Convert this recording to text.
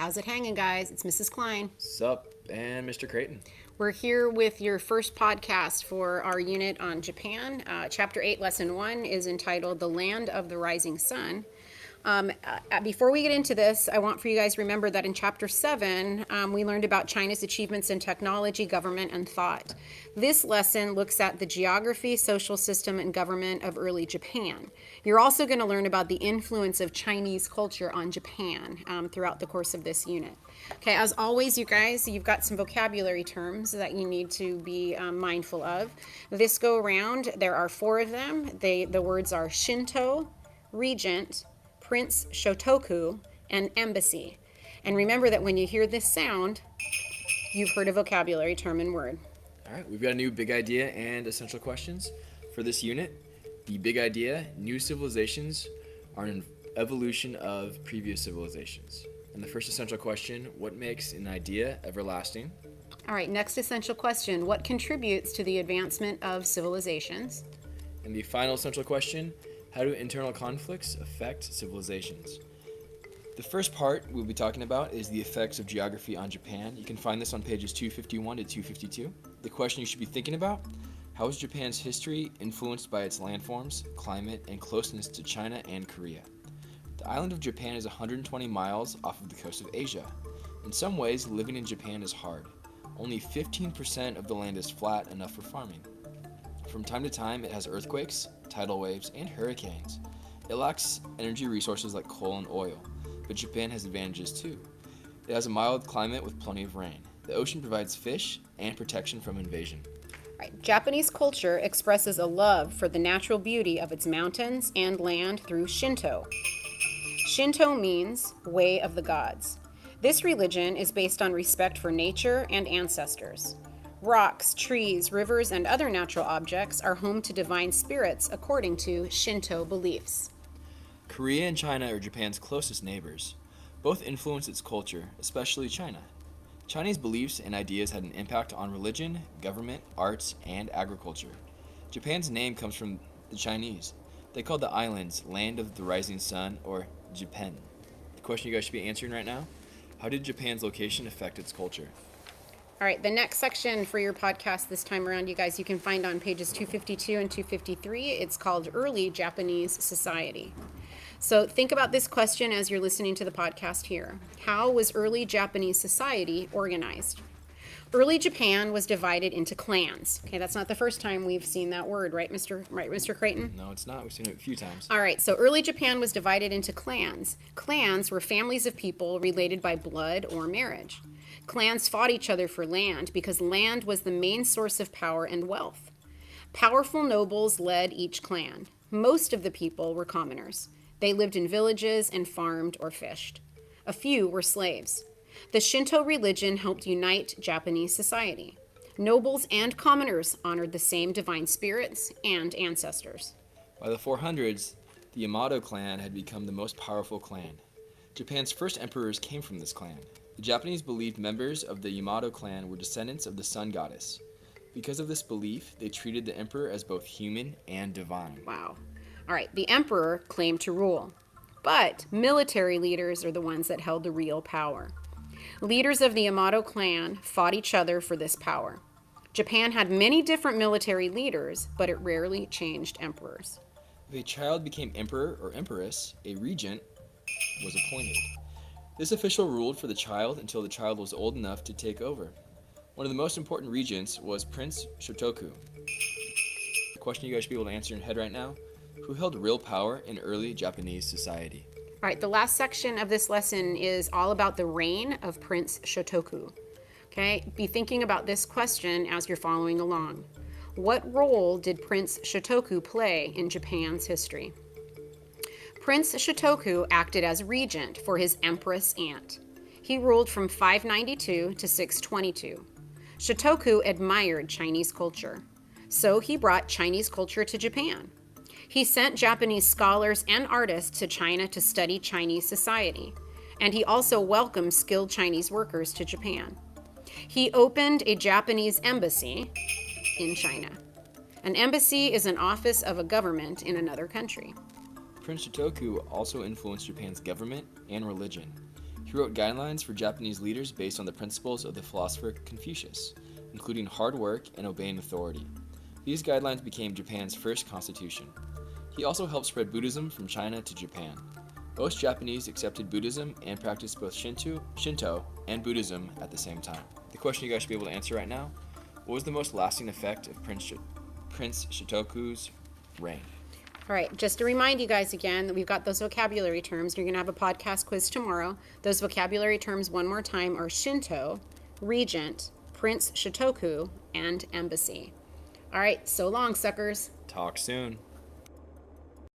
How's it hanging, guys? It's Mrs. Klein. Sup, and Mr. Creighton. We're here with your first podcast for our unit on Japan. Chapter 8, Lesson 1 is entitled The Land of the Rising Sun. Before we get into this, I want for you guys to remember that in Chapter 7, we learned about China's achievements in technology, government, and thought. This lesson looks at the geography, social system, and government of early Japan. You're also going to learn about the influence of Chinese culture on Japan throughout the course of this unit. Okay, as always, you guys, you've got some vocabulary terms that you need to be mindful of. This go around, there are 4 of them. The words are Shinto, regent, Prince Shotoku, and embassy. And remember that when you hear this sound, you've heard a vocabulary term and word. All right, we've got a new big idea and essential questions for this unit. The big idea: new civilizations are an evolution of previous civilizations. And the first essential question: what makes an idea everlasting? All right, next essential question: what contributes to the advancement of civilizations? And the final essential question: how do internal conflicts affect civilizations? The first part we'll be talking about is the effects of geography on Japan. You can find this on pages 251 to 252. The question you should be thinking about: how is Japan's history influenced by its landforms, climate, and closeness to China and Korea? The island of Japan is 120 miles off of the coast of Asia. In some ways, living in Japan is hard. Only 15% of the land is flat enough for farming. From time to time, it has earthquakes, tidal waves, and hurricanes. It lacks energy resources like coal and oil, but Japan has advantages too. It has a mild climate with plenty of rain. The ocean provides fish and protection from invasion. Right. Japanese culture expresses a love for the natural beauty of its mountains and land through Shinto. Shinto means way of the gods. This religion is based on respect for nature and ancestors. Rocks, trees, rivers, and other natural objects are home to divine spirits according to Shinto beliefs. Korea and China are Japan's closest neighbors. Both influence its culture, especially China. Chinese beliefs and ideas had an impact on religion, government, arts, and agriculture. Japan's name comes from the Chinese. They called the islands Land of the Rising Sun, or Japan. The question you guys should be answering right now: how did Japan's location affect its culture? All right, the next section for your podcast this time around, you guys, you can find on pages 252 and 253. It's called Early Japanese Society. So think about this question as you're listening to the podcast here. How was early Japanese society organized? Early Japan was divided into clans. Okay, that's not the first time we've seen that word, right, Mr. Creighton? No, it's not. We've seen it a few times. All right, so early Japan was divided into clans. Clans were families of people related by blood or marriage. Clans fought each other for land because land was the main source of power and wealth. Powerful nobles led each clan. Most of the people were commoners. They lived in villages and farmed or fished. A few were slaves. The Shinto religion helped unite Japanese society. Nobles and commoners honored the same divine spirits and ancestors. By the 400s, the Yamato clan had become the most powerful clan. Japan's first emperors came from this clan. The Japanese believed members of the Yamato clan were descendants of the sun goddess. Because of this belief, they treated the emperor as both human and divine. Wow. All right, the emperor claimed to rule, but military leaders are the ones that held the real power. Leaders of the Yamato clan fought each other for this power. Japan had many different military leaders, but it rarely changed emperors. If a child became emperor or empress, a regent was appointed. This official ruled for the child until the child was old enough to take over. One of the most important regents was Prince Shotoku. The question you guys should be able to answer in your head right now: who held real power in early Japanese society? All right, the last section of this lesson is all about the reign of Prince Shotoku. Okay, be thinking about this question as you're following along. What role did Prince Shotoku play in Japan's history? Prince Shotoku acted as regent for his empress aunt. He ruled from 592 to 622. Shotoku admired Chinese culture, so he brought Chinese culture to Japan. He sent Japanese scholars and artists to China to study Chinese society, and he also welcomed skilled Chinese workers to Japan. He opened a Japanese embassy in China. An embassy is an office of a government in another country. Prince Shotoku also influenced Japan's government and religion. He wrote guidelines for Japanese leaders based on the principles of the philosopher Confucius, including hard work and obeying authority. These guidelines became Japan's first constitution. He also helped spread Buddhism from China to Japan. Most Japanese accepted Buddhism and practiced both Shinto and Buddhism at the same time. The question you guys should be able to answer right now: what was the most lasting effect of Prince Shotoku's reign? All right, just to remind you guys again that we've got those vocabulary terms. You're going to have a podcast quiz tomorrow. Those vocabulary terms, one more time, are Shinto, regent, Prince Shotoku, and embassy. All right, so long, suckers. Talk soon.